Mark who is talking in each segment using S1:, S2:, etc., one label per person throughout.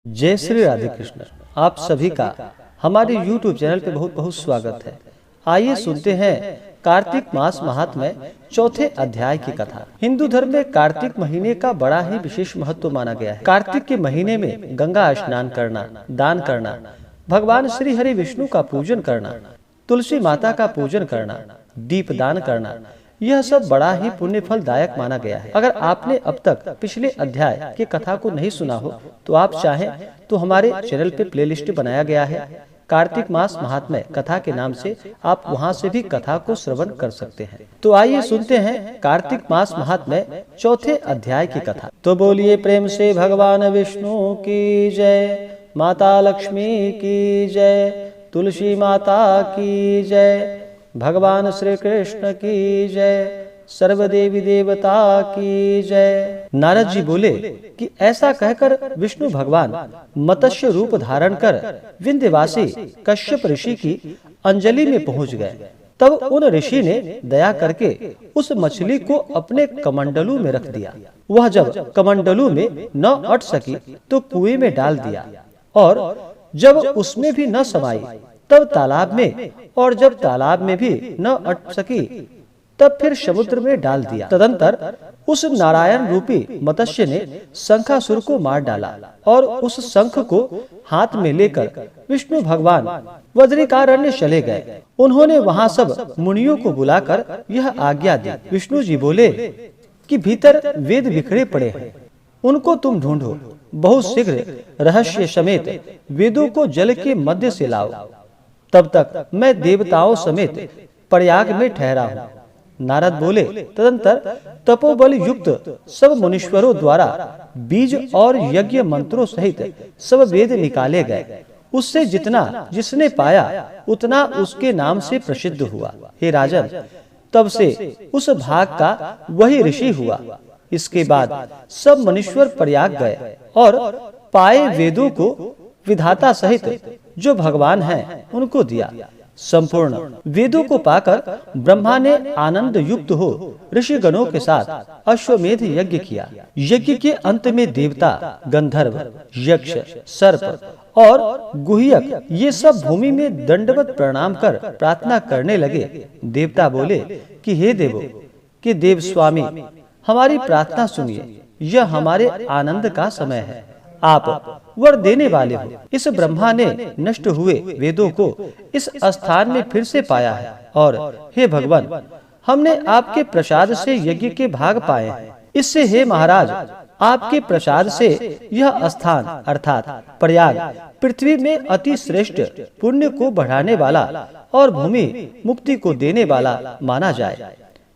S1: जय श्री राधे कृष्ण। आप सभी का हमारे YouTube चैनल पे बहुत बहुत स्वागत है। आइए सुनते हैं कार्तिक मास महात्म्य चौथे अध्याय की कथा। हिंदू धर्म में कार्तिक महीने का बड़ा ही विशेष महत्व माना गया है। कार्तिक के महीने में गंगा स्नान करना, दान करना, भगवान श्री हरि विष्णु का पूजन करना, तुलसी माता का पूजन करना, दीप दान करना, यह सब बड़ा ही पुण्य फलदायक माना गया है। अगर आपने अब तक पिछले अध्याय की कथा को नहीं सुना हो तो आप चाहें तो हमारे चैनल पे प्लेलिस्ट बनाया गया है कार्तिक मास महात्म्य कथा के नाम से, आप वहां से भी कथा को श्रवण कर सकते हैं। तो आइए सुनते हैं कार्तिक मास महात्म्य चौथे अध्याय की कथा। तो बोलिए प्रेम से भगवान विष्णु की जय, माता लक्ष्मी की जय, तुलसी माता की जय, भगवान श्री कृष्ण की जय, सर्व देवी देवता की जय। नारद जी बोले कि ऐसा कहकर विष्णु भगवान मत्स्य रूप धारण कर विंध्यवासी कश्यप ऋषि की अंजलि में पहुंच गए। तब उन ऋषि ने दया करके उस मछली को अपने कमंडलू में रख दिया। वह जब कमंडलू में न अट सकी तो कुएं में डाल दिया, और जब उसमें भी न समाई तब तालाब में, और जब तालाब में भी न अट सकी तब फिर समुद्र में डाल दिया। तदंतर उस नारायण रूपी मत्स्य ने शंखासुर को मार डाला, और उस शंख को हाथ में लेकर विष्णु भगवान बद्रिकारण्य चले गए। उन्होंने वहां सब मुनियों को बुलाकर यह आज्ञा दी। विष्णु जी बोले कि भीतर वेद बिखरे पड़े हैं, उनको तुम ढूंढो, बहुत शीघ्र रहस्य समेत वेदों को जल के मध्य से लाओ, तब तक मैं देवताओं समेत प्रयाग में ठहरा हूँ। नारद बोले तदंतर तपोबल युक्त सब मुनीश्वरों द्वारा बीज और यज्ञ मंत्रों सहित सब वेद निकाले गए। उससे जितना जिसने पाया उतना उसके नाम से प्रसिद्ध हुआ। हे राजन, तब से उस भाग का वही ऋषि हुआ। इसके बाद सब मुनीश्वर प्रयाग गए और पाए वेदों को विधाता सहित जो भगवान हैं उनको दिया। संपूर्ण वेदों को पाकर ब्रह्मा ने आनंद युक्त हो ऋषिगणों के साथ अश्वमेध यज्ञ किया। यज्ञ के अंत में देवता, गंधर्व, यक्ष, सर्प और गुह्यक ये सब भूमि में दंडवत प्रणाम कर प्रार्थना करने लगे। देवता बोले कि हे देवो, कि देव स्वामी हमारी प्रार्थना सुनिए, यह हमारे आनंद का समय है, आप वर देने वाले हो। इस ब्रह्मा ने नष्ट हुए वेदों को इस स्थान में फिर से पाया है, और हे भगवान, हमने आपके प्रसाद से यज्ञ के भाग पाए हैं। इससे हे महाराज, आपके प्रसाद से यह स्थान अर्थात प्रयाग पृथ्वी में अति श्रेष्ठ पुण्य को बढ़ाने वाला और भूमि मुक्ति को देने वाला माना जाए।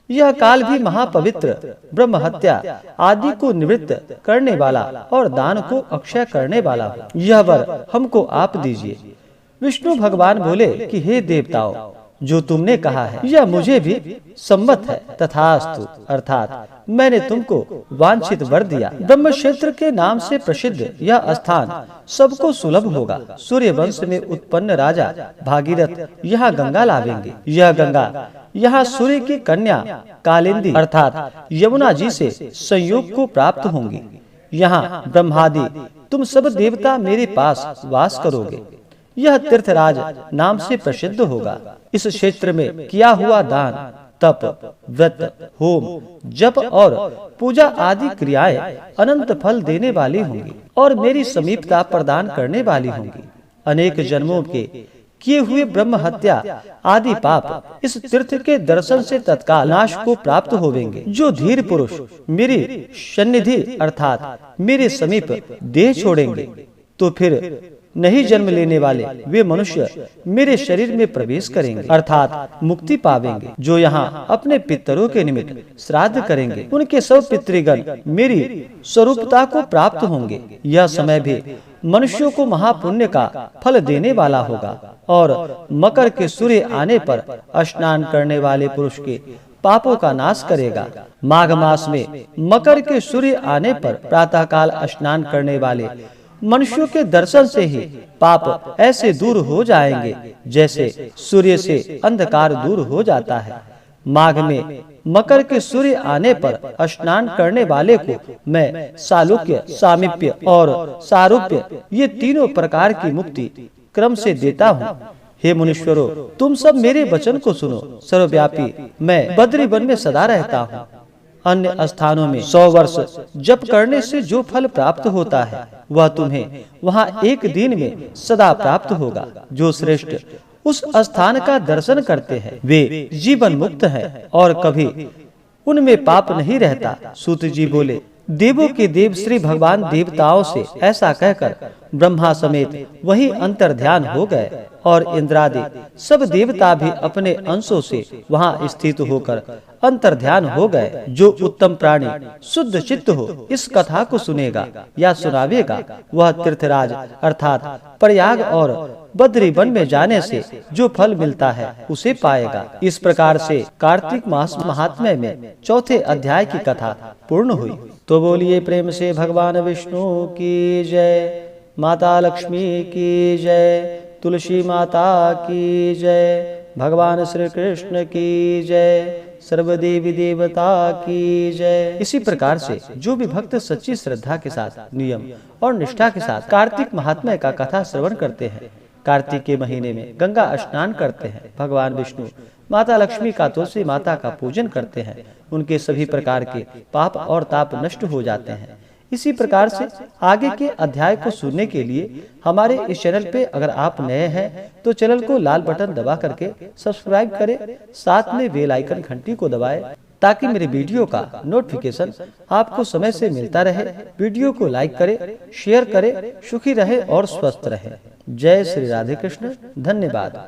S1: यह काल भी महापवित्र, ब्रह्म हत्या आदि को निवृत्त करने वाला और दान को अक्षय करने वाला हो। यह वर हमको आप दीजिए। विष्णु भगवान बोले कि हे देवताओं, जो तुमने कहा है यह मुझे भी सम्मत है। तथास्तु, अर्थात मैंने तुमको वांछित वर दिया। ब्रह्म क्षेत्र के नाम से प्रसिद्ध यह स्थान सबको सुलभ होगा। सूर्य वंश में उत्पन्न राजा भागीरथ यहाँ गंगा लावेंगे। यह गंगा यहाँ सूर्य की कन्या कालिंदी अर्थात यमुना जी से संयोग को प्राप्त होंगी। यहाँ ब्रह्मादि तुम सब देवता मेरे पास वास करोगे। यह तीर्थराज नाम से प्रसिद्ध होगा। इस क्षेत्र में किया हुआ दान, तप, व्रत, होम, जप और पूजा आदि क्रियाएं अनंत फल देने वाली होंगी और मेरी समीपता प्रदान करने वाली होंगी। अनेक जन्मों के किए हुए ब्रह्म हत्या आदि पाप इस तीर्थ के दर्शन से तत्काल नाश को प्राप्त होवेंगे। जो धीर पुरुष मेरी सन्निधि अर्थात मेरे समीप देह छोड़ेंगे तो फिर नहीं जन्म लेने वाले वे मनुष्य मेरे शरीर में प्रवेश करेंगे अर्थात मुक्ति पावेंगे। जो यहाँ अपने पितरों के निमित्त श्राद्ध करेंगे उनके सब पितृगण मेरी स्वरूपता को प्राप्त होंगे। यह समय भी मनुष्यों को महापुण्य का फल देने वाला होगा, और मकर के सूर्य आने पर स्नान करने वाले पुरुष के पापों का नाश करेगा। माघ मास में मकर के सूर्य आने पर प्रातः काल स्नान करने वाले मनुष्यों के दर्शन से ही पाप ऐसे दूर हो जाएंगे जैसे सूर्य से अंधकार दूर हो जाता है। माघ में मकर के सूर्य आने पर स्नान करने वाले को मैं सालुक्य, सामीप्य और सारूप्य ये तीनों प्रकार की मुक्ति क्रम से देता हूँ। हे मुनीश्वरों, तुम सब मेरे वचन को सुनो। सर्वव्यापी मैं बद्री वन में सदा रहता हूँ। अन्य स्थानों में 100 वर्ष जप करने से जो फल प्राप्त होता है वह तुम्हें वहाँ एक दिन में सदा प्राप्त होगा। जो श्रेष्ठ उस स्थान का दर्शन करते हैं वे जीवन मुक्त हैं और कभी उनमें पाप नहीं रहता। सूत जी बोले, देवों के देव श्री भगवान देवताओं से ऐसा कहकर ब्रह्मा समेत वही अंतर्ध्यान हो गए और इंद्रादि सब देवता भी अपने अंशों से वहां स्थित होकर अंतर्ध्यान हो गए। जो उत्तम प्राणी शुद्ध चित्त हो इस कथा को सुनेगा या सुनावेगा वह तीर्थराज अर्थात प्रयाग और बद्री वन में जाने से जो फल मिलता है उसे पाएगा। इस प्रकार से कार्तिक मास महात्म्य में चौथे अध्याय की कथा पूर्ण हुई। तो बोलिए प्रेम से भगवान विष्णु की जय, माता लक्ष्मी की जय, तुलसी माता की जय, भगवान श्री कृष्ण की जय, सर्वदेवी देवता की जय। इसी प्रकार से जो भी भक्त सच्ची श्रद्धा के साथ, नियम और निष्ठा के साथ कार्तिक महात्म्य का कथा श्रवण करते हैं, कार्तिक के महीने में गंगा स्नान करते हैं, भगवान विष्णु, माता लक्ष्मी का, तुलसी माता का पूजन करते हैं, उनके सभी प्रकार के पाप और ताप नष्ट हो जाते हैं। इसी प्रकार से आगे के अध्याय को सुनने के लिए हमारे इस चैनल पे अगर आप नए हैं तो चैनल को लाल बटन दबा करके सब्सक्राइब करें, साथ में बेल आइकन घंटी को दबाएं ताकि मेरे वीडियो का नोटिफिकेशन आपको समय से मिलता रहे। वीडियो को लाइक करें, शेयर करें, सुखी रहे और स्वस्थ रहे। जय श्री राधे कृष्ण। धन्यवाद।